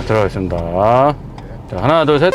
들어가겠습니다. 자, 하나, 둘, 셋.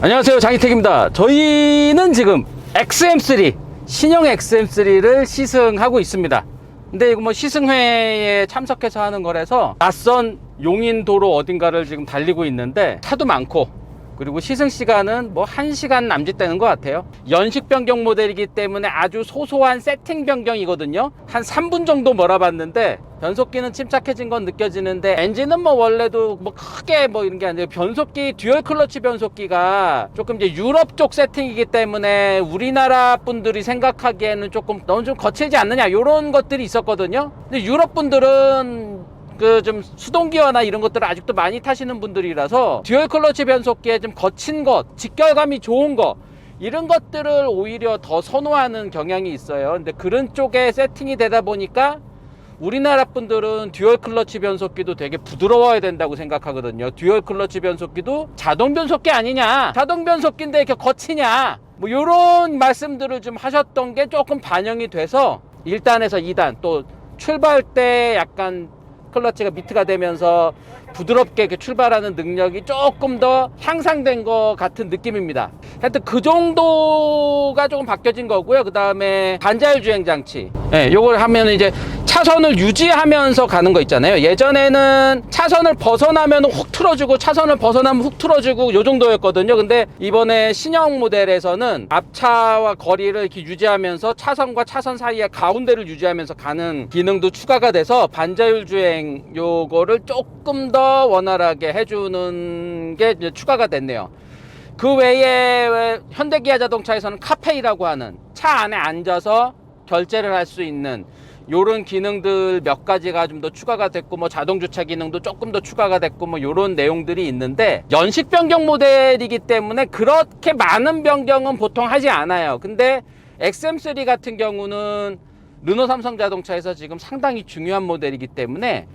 안녕하세요, 장희택입니다. 저희는 지금 XM3, 신형 XM3를 시승하고 있습니다. 근데 이거 뭐 시승회에 참석해서 하는 거라서 낯선 용인도로 어딘가를 지금 달리고 있는데 차도 많고, 그리고 시승 시간은 뭐 1시간 남짓 되는 것 같아요. 연식 변경 모델이기 때문에 아주 소소한 세팅 변경이거든요. 한 3분 정도 몰아봤는데 변속기는 침착해진 건 느껴지는데, 엔진은 뭐 원래도 뭐 크게 뭐 이런 게 아니라 변속기, 듀얼 클러치 변속기가 조금 이제 유럽 쪽 세팅이기 때문에 우리나라 분들이 생각하기에는 조금 너무 좀 거칠지 않느냐, 이런 것들이 있었거든요. 근데 유럽 분들은 그 좀 수동기어나 이런 것들을 아직도 많이 타시는 분들이라서 듀얼 클러치 변속기에 좀 거친 것, 직결감이 좋은 것, 이런 것들을 오히려 더 선호하는 경향이 있어요. 근데 그런 쪽에 세팅이 되다 보니까 우리나라 분들은 듀얼 클러치 변속기도 되게 부드러워야 된다고 생각하거든요. 듀얼 클러치 변속기도 자동 변속기 아니냐, 자동 변속기인데 이렇게 거치냐, 뭐 이런 말씀들을 좀 하셨던 게 조금 반영이 돼서 1단에서 2단, 또 출발 때 약간 클러치가 미트가 되면서 부드럽게 이렇게 출발하는 능력이 조금 더 향상된 것 같은 느낌입니다. 하여튼 그 정도가 조금 바뀌어진 거고요. 그 다음에 반자율 주행 장치, 요걸 하면 이제 차선을 유지하면서 가는 거 있잖아요. 예전에는 차선을 벗어나면 훅 틀어주고, 차선을 벗어나면 훅 틀어주고, 요 정도였거든요. 근데 이번에 신형 모델에서는 앞차와 거리를 이렇게 유지하면서 차선과 차선 사이에 가운데를 유지하면서 가는 기능도 추가가 돼서 반자율 주행 요거를 조금 더 원활하게 해주는 게 이제 추가가 됐네요. 그 외에 현대기아 자동차에서는 카페이라고 하는 차 안에 앉아서 결제를 할 수 있는 요런 기능들 몇 가지가 좀 더 추가가 됐고, 뭐 자동 주차 기능도 조금 더 추가가 됐고, 뭐 요런 내용들이 있는데, 연식 변경 모델이기 때문에 그렇게 많은 변경은 보통 하지 않아요. 근데 XM3 같은 경우는 르노 삼성 자동차에서 지금 상당히 중요한 모델이기 때문에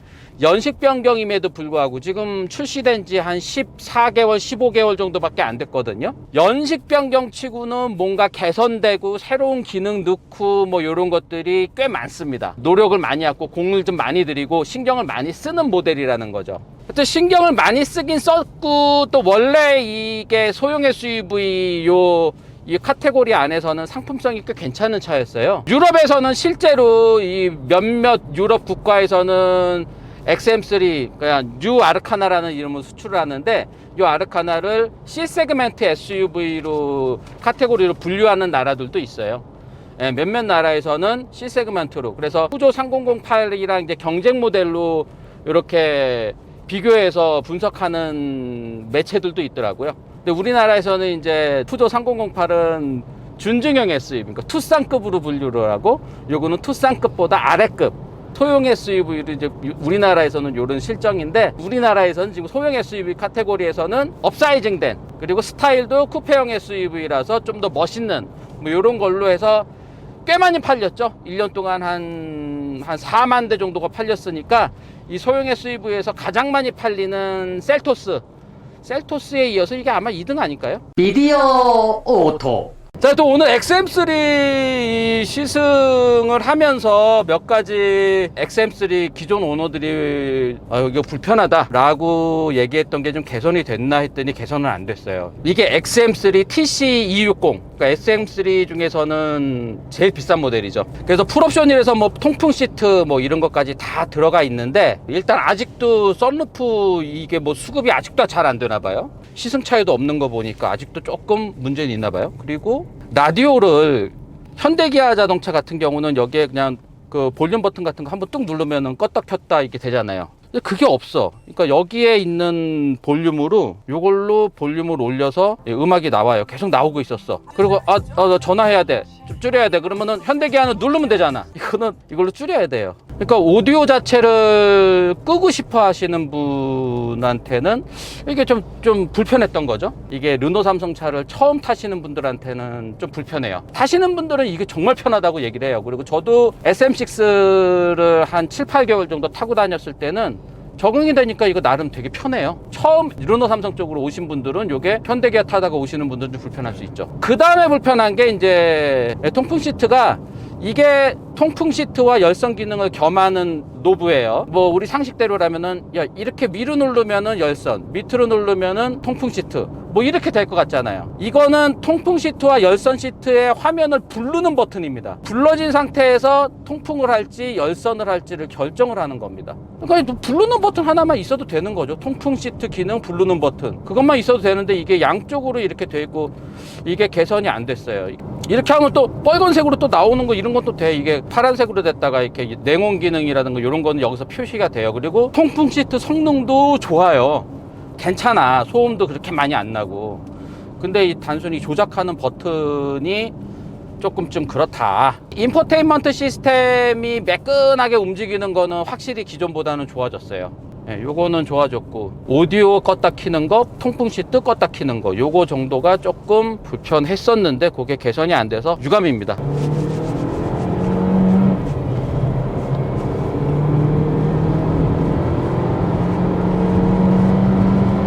연식 변경임에도 불구하고 지금 출시된 지 한 14개월, 15개월 정도밖에 안 됐거든요. 연식 변경 치고는 뭔가 개선되고 새로운 기능 넣고 뭐 이런 것들이 꽤 많습니다. 노력을 많이 하고 공을 좀 많이 들이고 신경을 많이 쓰는 모델이라는 거죠. 하여튼 신경을 많이 쓰긴 썼고, 또 원래 이게 소형 SUV 이 카테고리 안에서는 상품성이 꽤 괜찮은 차였어요. 유럽에서는 실제로 이 몇몇 유럽 국가에서는 XM3, 그냥 뉴 아르카나라는 이름으로 수출을 하는데, 이 아르카나를 C 세그멘트 SUV로 카테고리로 분류하는 나라들도 있어요. 몇몇 나라에서는 C 세그멘트로, 그래서 푸조 3008이랑 이제 경쟁 모델로 이렇게 비교해서 분석하는 매체들도 있더라고요. 근데 우리나라에서는 이제 푸조 3008은 준중형 SUV, 그러니까 투싼급으로 분류를 하고, 요거는 투싼급보다 아래급 소형 SUV를 이제 우리나라에서는 요런 실정인데, 우리나라에서는 지금 소형 SUV 카테고리에서는 업사이징된, 그리고 스타일도 쿠페형 SUV라서 좀 더 멋있는 뭐 요런 걸로 해서 꽤 많이 팔렸죠. 1년 동안 한 4만 대 정도가 팔렸으니까 이 소형 SUV에서 가장 많이 팔리는 셀토스에 이어서 이게 아마 2등 아닐까요? 미디어 오토. 자, 또 오늘 XM3 시승을 하면서 몇 가지 XM3 기존 오너들이 이거 불편하다 라고 얘기했던 게 좀 개선이 됐나 했더니 개선은 안 됐어요. 이게 XM3 TC260, 그러니까 XM3 중에서는 제일 비싼 모델이죠. 그래서 풀옵션이라서 뭐 통풍 시트 뭐 이런 것까지 다 들어가 있는데, 일단 아직도 썬루프 이게 뭐 수급이 아직도 잘 안 되나 봐요. 시승 차에도 없는 거 보니까 아직도 조금 문제는 있나 봐요. 그리고 라디오를 현대기아 자동차 같은 경우는 여기에 그냥 그 볼륨 버튼 같은 거 한번 뚝 누르면은 껐다 켰다 이렇게 되잖아요. 근데 그게 없어. 그러니까 여기에 있는 볼륨으로, 요걸로 볼륨을 올려서 음악이 나와요. 계속 나오고 있었어. 그리고 나 전화해야 돼, 좀 줄여야 돼, 그러면은 현대기아는 누르면 되잖아. 이걸로 줄여야 돼요. 그러니까 오디오 자체를 끄고 싶어 하시는 분한테는 이게 좀 불편했던 거죠. 이게 르노 삼성 차를 처음 타시는 분들한테는 좀 불편해요. 타시는 분들은 이게 정말 편하다고 얘기를 해요. 그리고 저도 SM6를 한 7, 8개월 정도 타고 다녔을 때는 적응이 되니까 이거 나름 되게 편해요. 처음 르노 삼성 쪽으로 오신 분들은 이게 현대기아 타다가 오시는 분들은 좀 불편할 수 있죠. 그 다음에 불편한 게 이제 통풍 시트가 이게 통풍 시트와 열선 기능을 겸하는 노브예요. 뭐 우리 상식대로라면은 야 이렇게 위로 누르면은 열선, 밑으로 누르면은 통풍 시트 뭐 이렇게 될 것 같잖아요. 이거는 통풍 시트와 열선 시트의 화면을 부르는 버튼입니다. 불러진 상태에서 통풍을 할지 열선을 할지를 결정을 하는 겁니다. 그러니까 부르는 버튼 하나만 있어도 되는 거죠. 통풍 시트 기능 부르는 버튼 그것만 있어도 되는데 이게 양쪽으로 이렇게 돼 있고 이게 개선이 안 됐어요. 이렇게 하면 또 빨간색으로 또 나오는 거 이런 것도 돼. 이게 파란색으로 됐다가 이렇게 냉온 기능이라든가 이런 거는 여기서 표시가 돼요. 그리고 통풍 시트 성능도 좋아요. 괜찮아. 소음도 그렇게 많이 안 나고. 근데 이 단순히 조작하는 버튼이 조금 좀 그렇다. 인포테인먼트 시스템이 매끈하게 움직이는 거는 확실히 기존보다는 좋아졌어요. 예, 요거는 좋아졌고 오디오 껐다 키는 거, 통풍 시트 껐다 키는 거 요거 정도가 조금 불편했었는데 그게 개선이 안 돼서 유감입니다.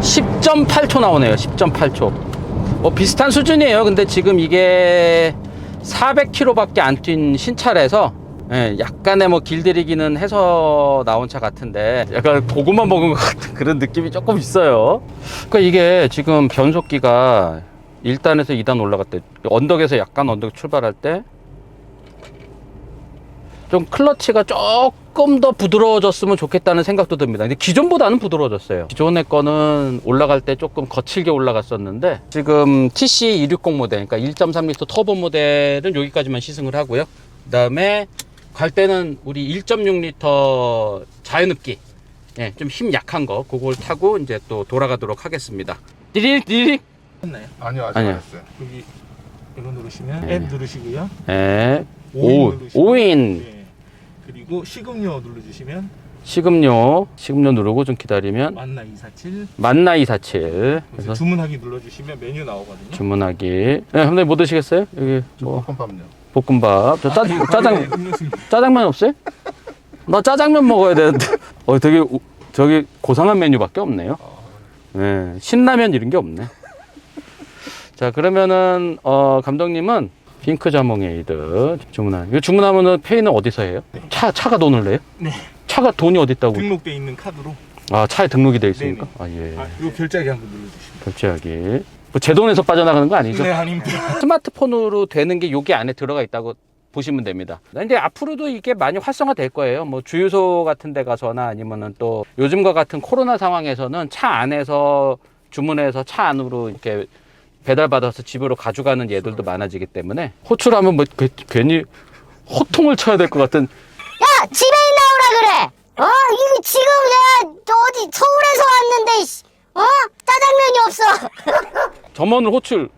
10.8초 나오네요. 10.8초. 뭐 비슷한 수준이에요. 근데 지금 이게 400km밖에 안 뛴 신차라서 예, 약간의 뭐 길들이기는 해서 나온 차 같은데 약간 고구마 먹은 것 같은 그런 느낌이 조금 있어요. 그러니까 이게 지금 변속기가 1단에서 2단 올라갈 때 언덕에서 약간 언덕 출발할 때 좀 클러치가 조금 더 부드러워졌으면 좋겠다는 생각도 듭니다. 근데 기존보다는 부드러워졌어요. 기존의 거는 올라갈 때 조금 거칠게 올라갔었는데 지금 TC260 모델, 그러니까 1.3L 터보 모델은 여기까지만 시승을 하고요. 그 다음에 갈 때는 우리 1.6L 자연흡기, 예, 좀 힘 약한 거 그걸 타고 이제 또 돌아가도록 하겠습니다. 디릭 했나요? 아니요, 아직 아니요. 안 했어요. 여기 이거 누르시면 네. 앱 누르시고요. 예, 5인 누르시고 5인 네. 그리고 식음료 눌러주시면 식음료 누르고 좀 기다리면 만나 247 만나 247 그래서 그래서 주문하기 눌러주시면 메뉴 나오거든요. 주문하기. 네, 선생님 뭐 드시겠어요? 여기 뭐 볶음밥요. 볶음밥. 저 짜장 음료수 짜장면 없어요? 나 짜장면 먹어야 되는데. 되게 저기 고상한 메뉴밖에 없네요. 네, 신라면 이런 게 없네. 자, 그러면은 감독님은 핑크 자몽에이드 주문한. 이거 주문하면은 페이는 어디서 해요? 차가 돈을 내요? 네. 차가 돈이 어디 있다고? 등록돼 있는 카드로. 아, 차에 등록이 돼 있으니까. 아, 예. 이거 결제하기 한번 눌러주시면. 결제하기. 뭐 제 돈에서 빠져나가는 거 아니죠? 네, 아닙니다. 스마트폰으로 되는 게 여기 안에 들어가 있다고 보시면 됩니다. 근데 앞으로도 이게 많이 활성화 될 거예요. 뭐 주유소 같은 데 가서나 아니면은 또 요즘과 같은 코로나 상황에서는 차 안에서 주문해서 차 안으로 이렇게 배달받아서 집으로 가져가는 예들도 많아지기 때문에 호출하면 뭐 괜히 호통을 쳐야 될 것 같은. 야, 집에 있나 오라 그래. 이거 지금 내가 어디 서울에서 왔는데, 짜장면이 없어.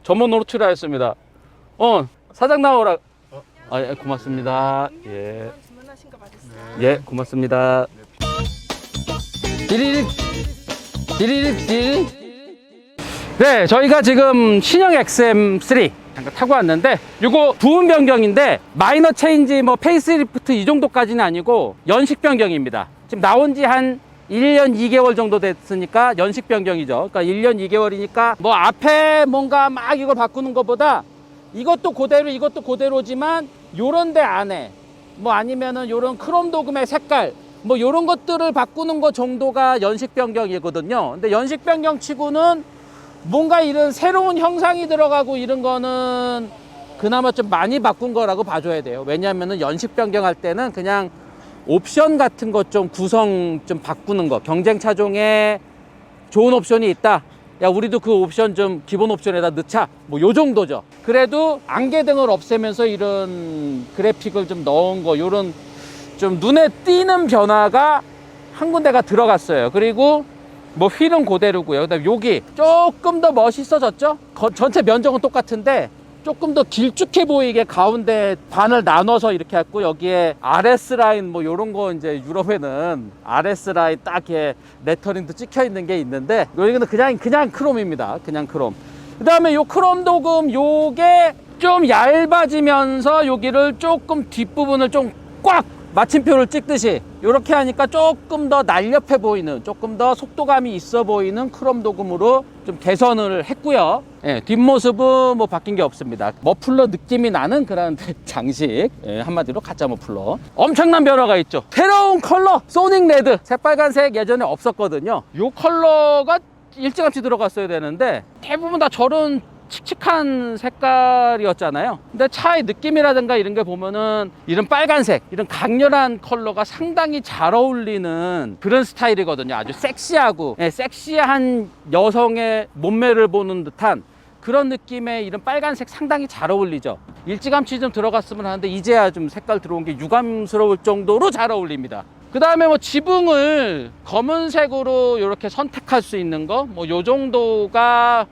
점원을 호출하였습니다. 사장 나오라. 예, 고맙습니다. 예. 주문하신 거 맞았어요? 예, 고맙습니다. 디리릭. 네, 저희가 지금 신형 XM3 잠깐 타고 왔는데 이거 부분 변경인데 마이너 체인지 뭐 페이스리프트 이 정도까지는 아니고 연식 변경입니다. 지금 나온 지 한 1년 2개월 정도 됐으니까 연식 변경이죠. 그러니까 1년 2개월이니까 뭐 앞에 뭔가 막 이걸 바꾸는 것보다 이것도 그대로 이것도 그대로지만 요런 데 안에 뭐 아니면은 요런 크롬 도금의 색깔 뭐 요런 것들을 바꾸는 것 정도가 연식 변경이거든요. 근데 연식 변경 치고는 뭔가 이런 새로운 형상이 들어가고 이런 거는 그나마 좀 많이 바꾼 거라고 봐줘야 돼요. 왜냐하면은 연식 변경할 때는 그냥 옵션 같은 것 좀 구성 좀 바꾸는 거, 경쟁 차종에 좋은 옵션이 있다, 야 우리도 그 옵션 좀 기본 옵션에다 넣자, 뭐 요 정도죠. 그래도 안개등을 없애면서 이런 그래픽을 좀 넣은 거, 요런 좀 눈에 띄는 변화가 한 군데가 들어갔어요. 그리고 뭐 휠은 그대로고요. 그다음에 여기 조금 더 멋있어졌죠. 전체 면적은 똑같은데 조금 더 길쭉해 보이게 가운데 반을 나눠서 이렇게 했고, 여기에 RS 라인 뭐 요런 거, 이제 유럽에는 RS 라인 딱 이렇게 레터링도 찍혀 있는 게 있는데 여기는 그냥 크롬입니다. 그냥 크롬. 그다음에 요 크롬 도금 요게 좀 얇아지면서 여기를 조금 뒷부분을 좀 꽉 마침표를 찍듯이 이렇게 하니까 조금 더 날렵해 보이는, 조금 더 속도감이 있어 보이는 크롬 도금으로 좀 개선을 했고요. 예, 뒷모습은 뭐 바뀐 게 없습니다. 머플러 느낌이 나는 그런 장식, 예, 한마디로 가짜 머플러. 엄청난 변화가 있죠. 새로운 컬러 소닉 레드, 새빨간색 예전에 없었거든요. 이 컬러가 일찌감치 들어갔어야 되는데 대부분 다 저런 칙칙한 색깔이었잖아요. 근데 차의 느낌이라든가 이런 게 보면은 이런 빨간색, 이런 강렬한 컬러가 상당히 잘 어울리는 그런 스타일이거든요. 아주 섹시하고, 예, 섹시한 여성의 몸매를 보는 듯한 그런 느낌의 이런 빨간색 상당히 잘 어울리죠. 일찌감치 좀 들어갔으면 하는데 이제야 좀 색깔 들어온 게 유감스러울 정도로 잘 어울립니다. 그 다음에 뭐 지붕을 검은색으로 이렇게 선택할 수 있는 거, 뭐 요 정도가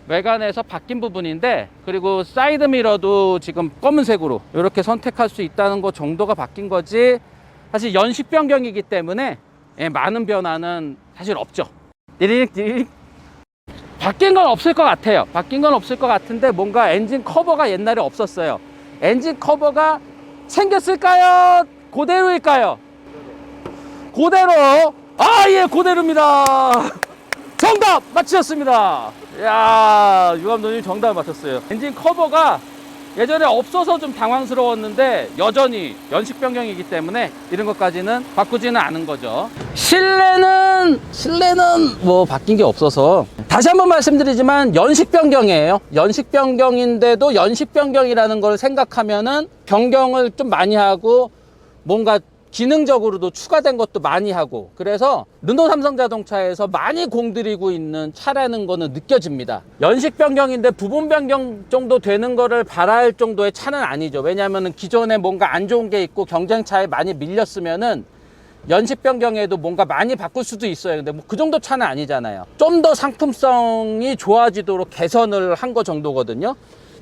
외관에서 바뀐 부분인데, 그리고 사이드 미러도 지금 검은색으로 이렇게 선택할 수 있다는 거 정도가 바뀐 거지, 사실 연식 변경이기 때문에, 예, 많은 변화는 사실 없죠. 띠릭 바뀐 건 없을 것 같아요. 바뀐 건 없을 것 같은데 뭔가 엔진 커버가 옛날에 없었어요. 엔진 커버가 생겼을까요? 그대로일까요? 그대로. 아, 예, 그대로입니다. 정답 맞추셨습니다. 이야, 유 감독님 정답 맞췄어요. 엔진 커버가 예전에 없어서 좀 당황스러웠는데 여전히 연식 변경이기 때문에 이런 것까지는 바꾸지는 않은 거죠. 실내는 뭐 바뀐 게 없어서, 다시 한번 말씀드리지만 연식 변경이에요. 연식 변경인데도 연식 변경이라는 걸 생각하면은 변경을 좀 많이 하고 뭔가 기능적으로도 추가된 것도 많이 하고, 그래서 르노 삼성자동차에서 많이 공들이고 있는 차라는 거는 느껴집니다. 연식 변경인데 부분 변경 정도 되는 거를 바랄 정도의 차는 아니죠. 왜냐하면 기존에 뭔가 안 좋은 게 있고 경쟁차에 많이 밀렸으면은 연식 변경에도 뭔가 많이 바꿀 수도 있어요. 근데 뭐 그 정도 차는 아니잖아요. 좀 더 상품성이 좋아지도록 개선을 한 거 정도거든요.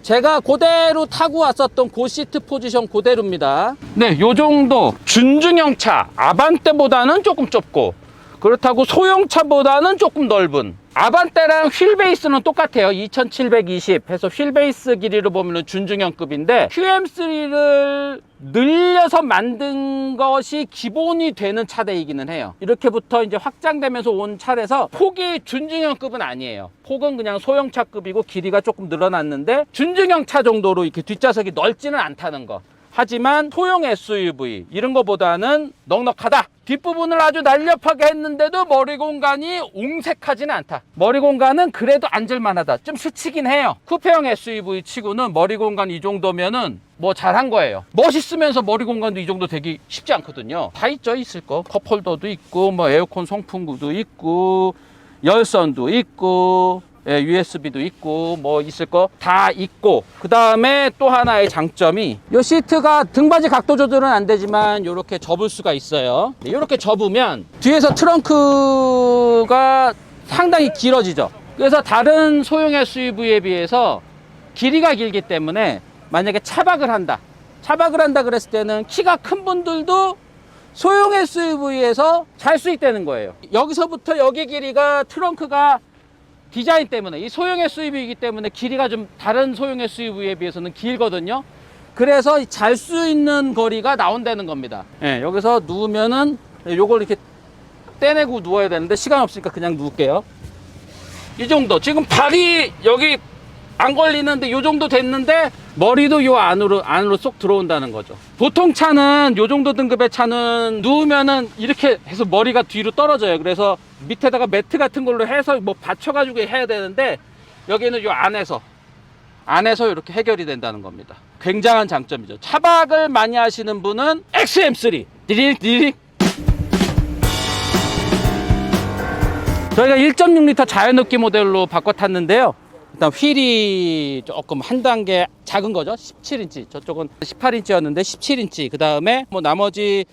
제가 그대로 타고 왔었던 그 시트 포지션 그대로입니다. 네, 요 정도 준중형 차, 아반떼보다는 조금 좁고, 그렇다고 소형차보다는 조금 넓은, 아반떼랑 휠 베이스는 똑같아요. 2720 해서 휠 베이스 길이로 보면 준중형급인데, QM3를 늘려서 만든 것이 기본이 되는 차대이기는 해요. 이렇게부터 이제 확장되면서 온 차라서 폭이 준중형급은 아니에요. 폭은 그냥 소형차급이고 길이가 조금 늘어났는데 준중형 차 정도로 이렇게 뒷좌석이 넓지는 않다는 거. 하지만 소형 SUV 이런 거보다는 넉넉하다. 뒷부분을 아주 날렵하게 했는데도 머리 공간이 옹색하지는 않다. 머리 공간은 그래도 앉을만하다. 좀 스치긴 해요. 쿠페형 SUV 치고는 머리 공간 이 정도면은 뭐 잘한 거예요. 멋있으면서 머리 공간도 이 정도 되기 쉽지 않거든요. 다 있죠, 있을 거. 컵홀더도 있고, 뭐 에어컨 송풍구도 있고, 열선도 있고, 예, USB도 있고, 뭐 있을 거 다 있고, 그 다음에 또 하나의 장점이 이 시트가 등받이 각도 조절은 안 되지만 이렇게 접을 수가 있어요. 이렇게 접으면 뒤에서 트렁크가 상당히 길어지죠. 그래서 다른 소형 SUV에 비해서 길이가 길기 때문에 만약에 차박을 한다 그랬을 때는 키가 큰 분들도 소형 SUV에서 잘 수 있다는 거예요. 여기서부터 여기 길이가 트렁크가 디자인 때문에, 이 소형 SUV이기 때문에 길이가 좀 다른 소형 SUV에 비해서는 길거든요. 그래서 잘 수 있는 거리가 나온다는 겁니다. 예, 여기서 누우면은 요걸 이렇게 떼내고 누워야 되는데 시간 없으니까 그냥 누울게요. 이 정도. 지금 발이 여기 안 걸리는데 요 정도 됐는데 머리도 요 안으로 쏙 들어온다는 거죠. 보통 차는 요 정도 등급의 차는 누우면은 이렇게 해서 머리가 뒤로 떨어져요. 그래서 밑에다가 매트 같은 걸로 해서 뭐 받쳐가지고 해야 되는데 여기는 요 안에서 이렇게 해결이 된다는 겁니다. 굉장한 장점이죠. 차박을 많이 하시는 분은 XM3 디릭 저희가 1.6L 자연흡기 모델로 바꿔 탔는데요. 일단 휠이 조금 한 단계 작은 거죠. 17인치. 저쪽은 18인치였는데 17인치. 그 다음에 뭐 나머지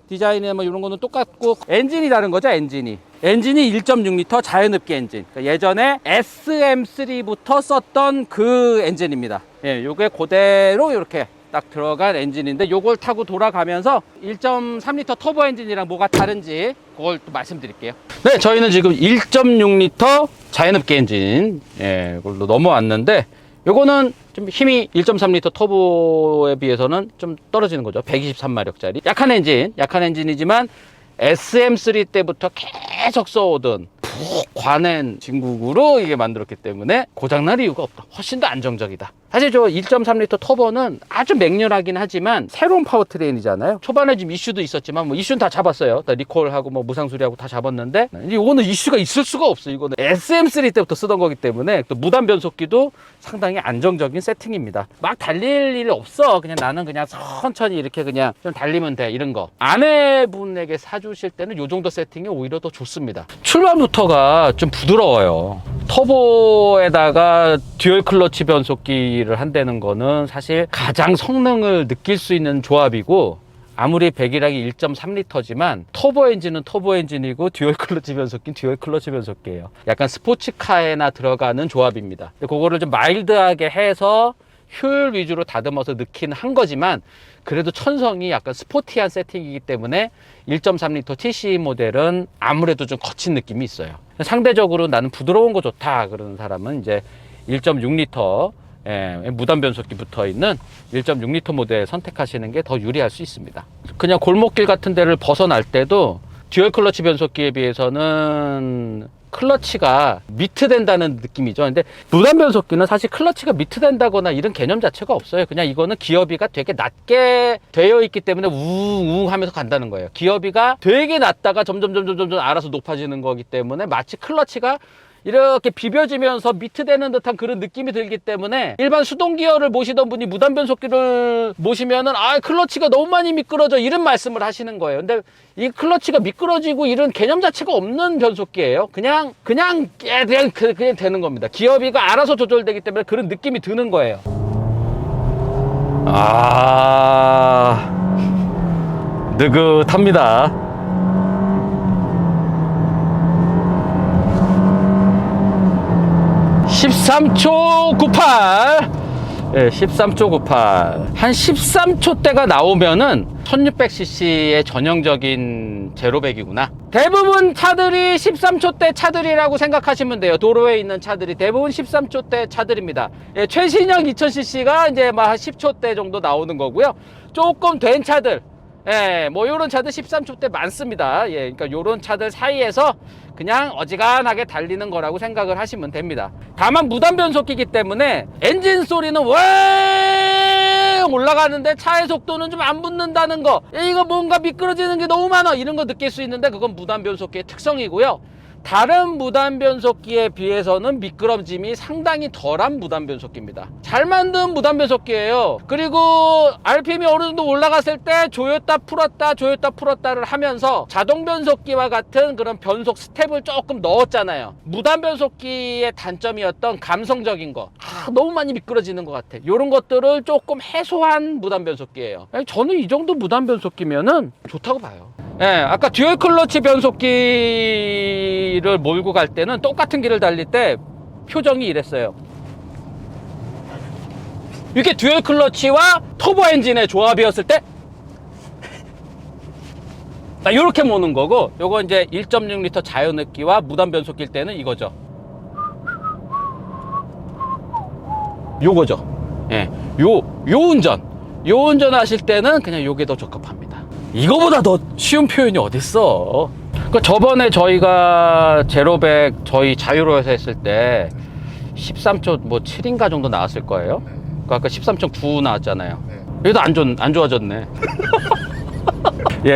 디자인에 뭐 이런 거는 똑같고, 엔진이 다른 거죠. 엔진이 1.6L 자연흡기 엔진. 그러니까 예전에 SM3부터 썼던 그 엔진입니다. 예, 요게 그대로 이렇게 딱 들어간 엔진인데, 요걸 타고 돌아가면서 1.3L 터보 엔진이랑 뭐가 다른지 그걸 또 말씀드릴게요. 네, 저희는 지금 1.6L 자연흡기 엔진, 예, 이걸로 넘어왔는데, 요거는 좀 힘이 1.3L 터보에 비해서는 좀 떨어지는 거죠. 123마력짜리 약한 엔진이지만 SM3 때부터 계속 써오던 관행 진국으로 이게 만들었기 때문에 고장날 이유가 없다. 훨씬 더 안정적이다. 사실 저 1.3L 터보는 아주 맹렬하긴 하지만 새로운 파워트레인이잖아요. 초반에 좀 이슈도 있었지만 뭐 이슈는 다 잡았어요. 다 리콜하고 뭐 무상수리하고 다 잡았는데 이거는 이슈가 있을 수가 없어요. 이거는 SM3 때부터 쓰던 거기 때문에 또 무단 변속기도 상당히 안정적인 세팅입니다. 막 달릴 일 없어. 그냥 나는 그냥 천천히 이렇게 그냥 좀 달리면 돼. 이런 거. 아내분에게 사주실 때는 이 정도 세팅이 오히려 더 좋습니다. 출발부터가 좀 부드러워요. 터보에다가 듀얼 클러치 변속기를 한다는 거는 사실 가장 성능을 느낄 수 있는 조합이고, 아무리 배기량이 1.3L지만 터보 엔진은 터보 엔진이고 듀얼 클러치 변속기는 듀얼 클러치 변속기예요. 약간 스포츠카에나 들어가는 조합입니다. 그거를 좀 마일드하게 해서 효율 위주로 다듬어서 넣긴 한 거지만 그래도 천성이 약간 스포티한 세팅이기 때문에 1.3L TC 모델은 아무래도 좀 거친 느낌이 있어요. 상대적으로 나는 부드러운 거 좋다 그러는 사람은 이제 1.6L 무단 변속기 붙어 있는 1.6L 모델 선택하시는 게 더 유리할 수 있습니다. 그냥 골목길 같은 데를 벗어날 때도 듀얼 클러치 변속기에 비해서는 클러치가 미트된다는 느낌이죠. 근데 무단 변속기는 사실 클러치가 미트된다거나 이런 개념 자체가 없어요. 그냥 이거는 기어비가 되게 낮게 되어 있기 때문에 우웅 하면서 간다는 거예요. 기어비가 되게 낮다가 점점 알아서 높아지는 거기 때문에 마치 클러치가 이렇게 비벼지면서 미트되는 듯한 그런 느낌이 들기 때문에 일반 수동 기어를 모시던 분이 무단 변속기를 모시면은 클러치가 너무 많이 미끄러져 이런 말씀을 하시는 거예요. 근데 이 클러치가 미끄러지고 이런 개념 자체가 없는 변속기예요. 그냥 되는 겁니다. 기어비가 알아서 조절되기 때문에 그런 느낌이 드는 거예요. 느긋합니다. 13초 98. 13초 98. 한 13초대가 나오면은 1600cc의 전형적인 제로백이구나. 대부분 차들이 13초대 차들이라고 생각하시면 돼요. 도로에 있는 차들이 대부분 13초대 차들입니다. 최신형 2000cc가 이제 막 10초대 정도 나오는 거고요. 조금 된 차들, 뭐 요런 차들 13초대 많습니다. 그러니까 요런 차들 사이에서 그냥 어지간하게 달리는 거라고 생각을 하시면 됩니다. 다만 무단 변속기이기 때문에 엔진 소리는 웽 올라가는데 차의 속도는 좀 안 붙는다는 거, 이거 뭔가 미끄러지는 게 너무 많아 이런 거 느낄 수 있는데 그건 무단 변속기의 특성이고요. 다른 무단 변속기에 비해서는 미끄럼짐이 상당히 덜한 무단 변속기입니다. 잘 만든 무단 변속기예요. 그리고 RPM이 어느 정도 올라갔을 때 조였다 풀었다를 하면서 자동 변속기와 같은 그런 변속 스텝을 조금 넣었잖아요. 무단 변속기의 단점이었던 감성적인 거, 너무 많이 미끄러지는 것 같아, 이런 것들을 조금 해소한 무단 변속기예요. 저는 이 정도 무단 변속기면은 좋다고 봐요. 아까 듀얼 클러치 변속기를 몰고 갈 때는 똑같은 길을 달릴 때 표정이 이랬어요. 이게 듀얼 클러치와 터보 엔진의 조합이었을 때 이렇게 모는 거고, 요거 이제 1.6L 자연흡기와 무단 변속기일 때는 이거죠. 요거죠. 요 운전 하실 때는 그냥 요게 더 적합합니다. 이거보다 더 쉬운 표현이 어딨어. 그러니까 저번에 저희가 제로백 저희 자유로에서 했을 때 13초 뭐 7인가 정도 나왔을 거예요. 그러니까 아까 13.9 나왔잖아요. 여기도 안 좋아졌네.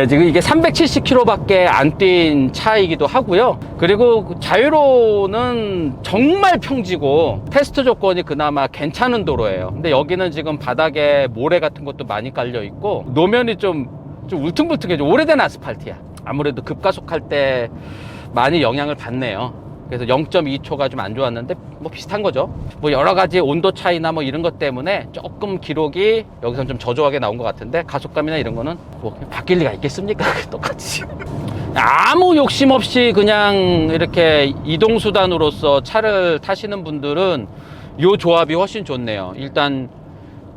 지금 이게 370km밖에 안 뛴 차이기도 하고요. 그리고 자유로는 정말 평지고 테스트 조건이 그나마 괜찮은 도로예요. 근데 여기는 지금 바닥에 모래 같은 것도 많이 깔려 있고 노면이 좀 울퉁불퉁해져. 오래된 아스팔트야. 아무래도 급가속할 때 많이 영향을 받네요. 그래서 0.2초가 좀 안 좋았는데 뭐 비슷한 거죠. 뭐 여러 가지 온도 차이나 뭐 이런 것 때문에 조금 기록이 여기서는 좀 저조하게 나온 것 같은데, 가속감이나 이런 거는 뭐 바뀔 리가 있겠습니까? 똑같이. 아무 욕심 없이 그냥 이렇게 이동수단으로서 차를 타시는 분들은 이 조합이 훨씬 좋네요. 일단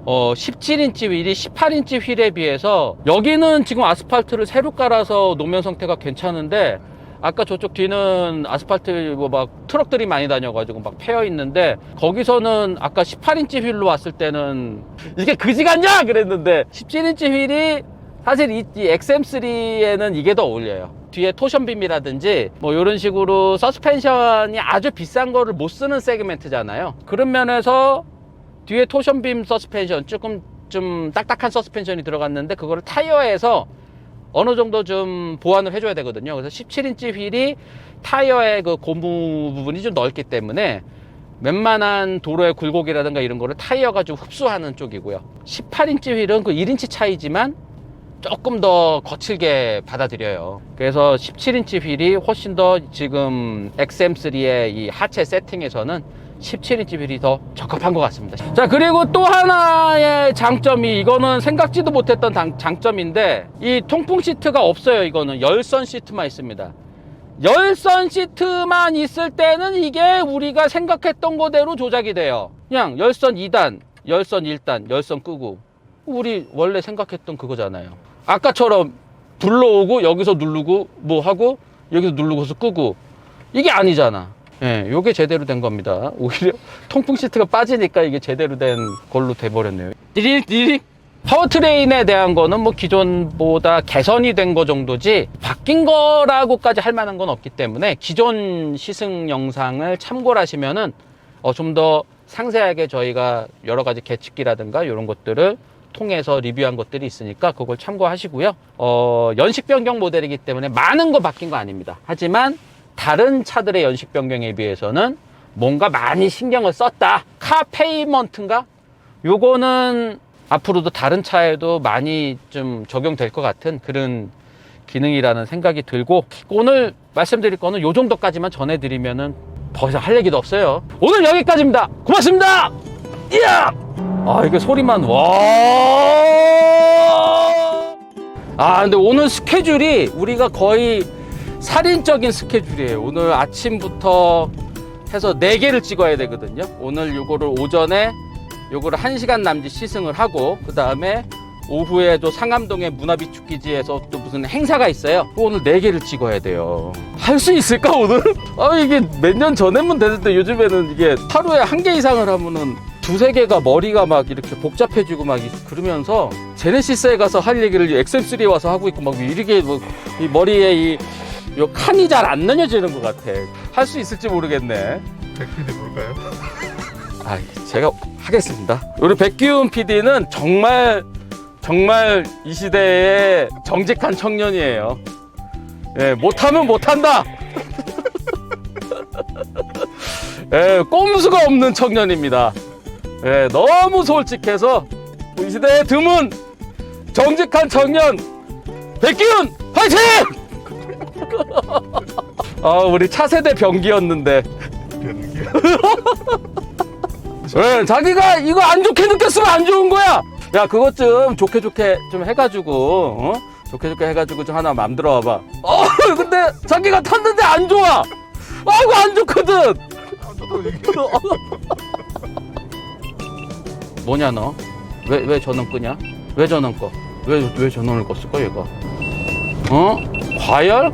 17인치 휠이 18인치 휠에 비해서 여기는 지금 아스팔트를 새로 깔아서 노면 상태가 괜찮은데 아까 저쪽 뒤는 아스팔트 뭐 막 트럭들이 많이 다녀가지고 막 패여 있는데, 거기서는 아까 18인치 휠로 왔을 때는 이게 그지 같냐 그랬는데 17인치 휠이 사실 이 XM3에는 이게 더 어울려요. 뒤에 토션빔이라든지 뭐 이런 식으로 서스펜션이 아주 비싼 거를 못 쓰는 세그멘트잖아요. 그런 면에서 뒤에 토션빔 서스펜션, 조금 좀 딱딱한 서스펜션이 들어갔는데 그거를 타이어에서 어느 정도 좀 보완을 해줘야 되거든요. 그래서 17인치 휠이 타이어의 그 고무 부분이 좀 넓기 때문에 웬만한 도로의 굴곡이라든가 이런 거를 타이어가 좀 흡수하는 쪽이고요. 18인치 휠은 그 1인치 차이지만 조금 더 거칠게 받아들여요. 그래서 17인치 휠이 훨씬 더 지금 XM3의 이 하체 세팅에서는 17인치 휠이 더 적합한 것 같습니다. 자, 그리고 또 하나의 장점이, 이거는 생각지도 못했던 장점인데, 이 통풍 시트가 없어요. 이거는 열선 시트만 있습니다. 열선 시트만 있을 때는 이게 우리가 생각했던 거대로 조작이 돼요. 그냥 열선 2단, 열선 1단, 열선 끄고, 우리 원래 생각했던 그거잖아요. 아까처럼 불러오고 여기서 누르고 뭐 하고 여기서 누르고서 끄고, 이게 아니잖아. 예, 요게 제대로 된 겁니다. 오히려 통풍 시트가 빠지니까 이게 제대로 된 걸로 돼버렸네요. 파워트레인에 대한 거는 뭐 기존보다 개선이 된 거 정도지 바뀐 거라고까지 할 만한 건 없기 때문에, 기존 시승 영상을 참고를 하시면은 좀 더 상세하게 저희가 여러 가지 계측기라든가 이런 것들을 통해서 리뷰한 것들이 있으니까 그걸 참고하시고요. 연식 변경 모델이기 때문에 많은 거 바뀐 거 아닙니다. 하지만 다른 차들의 연식 변경에 비해서는 뭔가 많이 신경을 썼다. 카페이먼트인가? 요거는 앞으로도 다른 차에도 많이 좀 적용될 것 같은 그런 기능이라는 생각이 들고, 오늘 말씀드릴 거는 요 정도까지만 전해드리면은 더 이상 할 얘기도 없어요. 오늘 여기까지입니다. 고맙습니다. 이야! 아, 이게 소리만, 와! 아, 근데 오늘 스케줄이 우리가 거의 살인적인 스케줄이에요. 오늘 아침부터 해서 4개를 찍어야 되거든요. 오늘 요거를 오전에 요거를 1시간 남짓 시승을 하고, 그 다음에 오후에도 상암동의 문화비축기지에서 또 무슨 행사가 있어요. 오늘 4개를 찍어야 돼요. 할 수 있을까 오늘? 아, 이게 몇 년 전에면 되는데 요즘에는 이게 하루에 1개 이상을 하면은 2-3개가 머리가 막 이렇게 복잡해지고 막 그러면서, 제네시스에 가서 할 얘기를 XM3에 와서 하고 있고 막 이렇게 뭐 이 머리에 요 칸이 잘 안 넘겨지는 것 같아. 할 수 있을지 모르겠네. 백PD 볼까요? 아, 제가 하겠습니다. 우리 백기훈 PD는 정말 이 시대의 정직한 청년이에요. 예, 못하면 못한다. 예, 꼼수가 없는 청년입니다. 예, 너무 솔직해서 이 시대의 드문 정직한 청년 백기훈 화이팅! 우리 차세대 병기였는데. 왜? 자기가 이거 안 좋게 느꼈으면 안 좋은 거야. 야, 그것 좀 좋게 좀 해가지고, 좋게 해가지고 좀 하나 만들어 와봐. 근데 자기가 탔는데 안 좋아. 이거 안 좋거든. 뭐냐 너? 왜 전원 끄냐? 왜 전원 꺼? 왜 전원을 껐을까 얘가? 과열?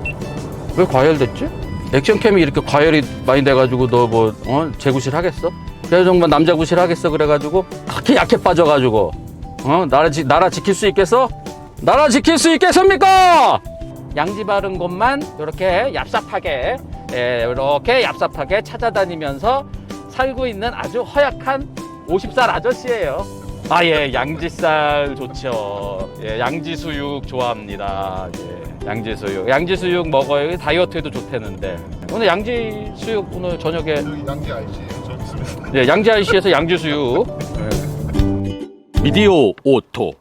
왜 과열됐지? 액션캠이 이렇게 과열이 많이 돼가지고 너 뭐 재구실 하겠어? 그래 정말 남자 구실 하겠어? 그래가지고 그렇게 약해 빠져가지고 나라 지킬 수 있겠어? 나라 지킬 수 있겠습니까? 양지 바른 곳만 이렇게 얍삽하게, 이렇게 얍삽하게 찾아다니면서 살고 있는 아주 허약한 50살 아저씨예요. 예, 양지살 좋죠. 예, 양지수육 좋아합니다. 예, 양지수육 먹어요. 다이어트에도 좋다는데. 오늘 양지수육 오늘 저녁에 양지 IC에요. 저기 있습니다. 예, 양지 IC에서 양지수육. 미디오 오토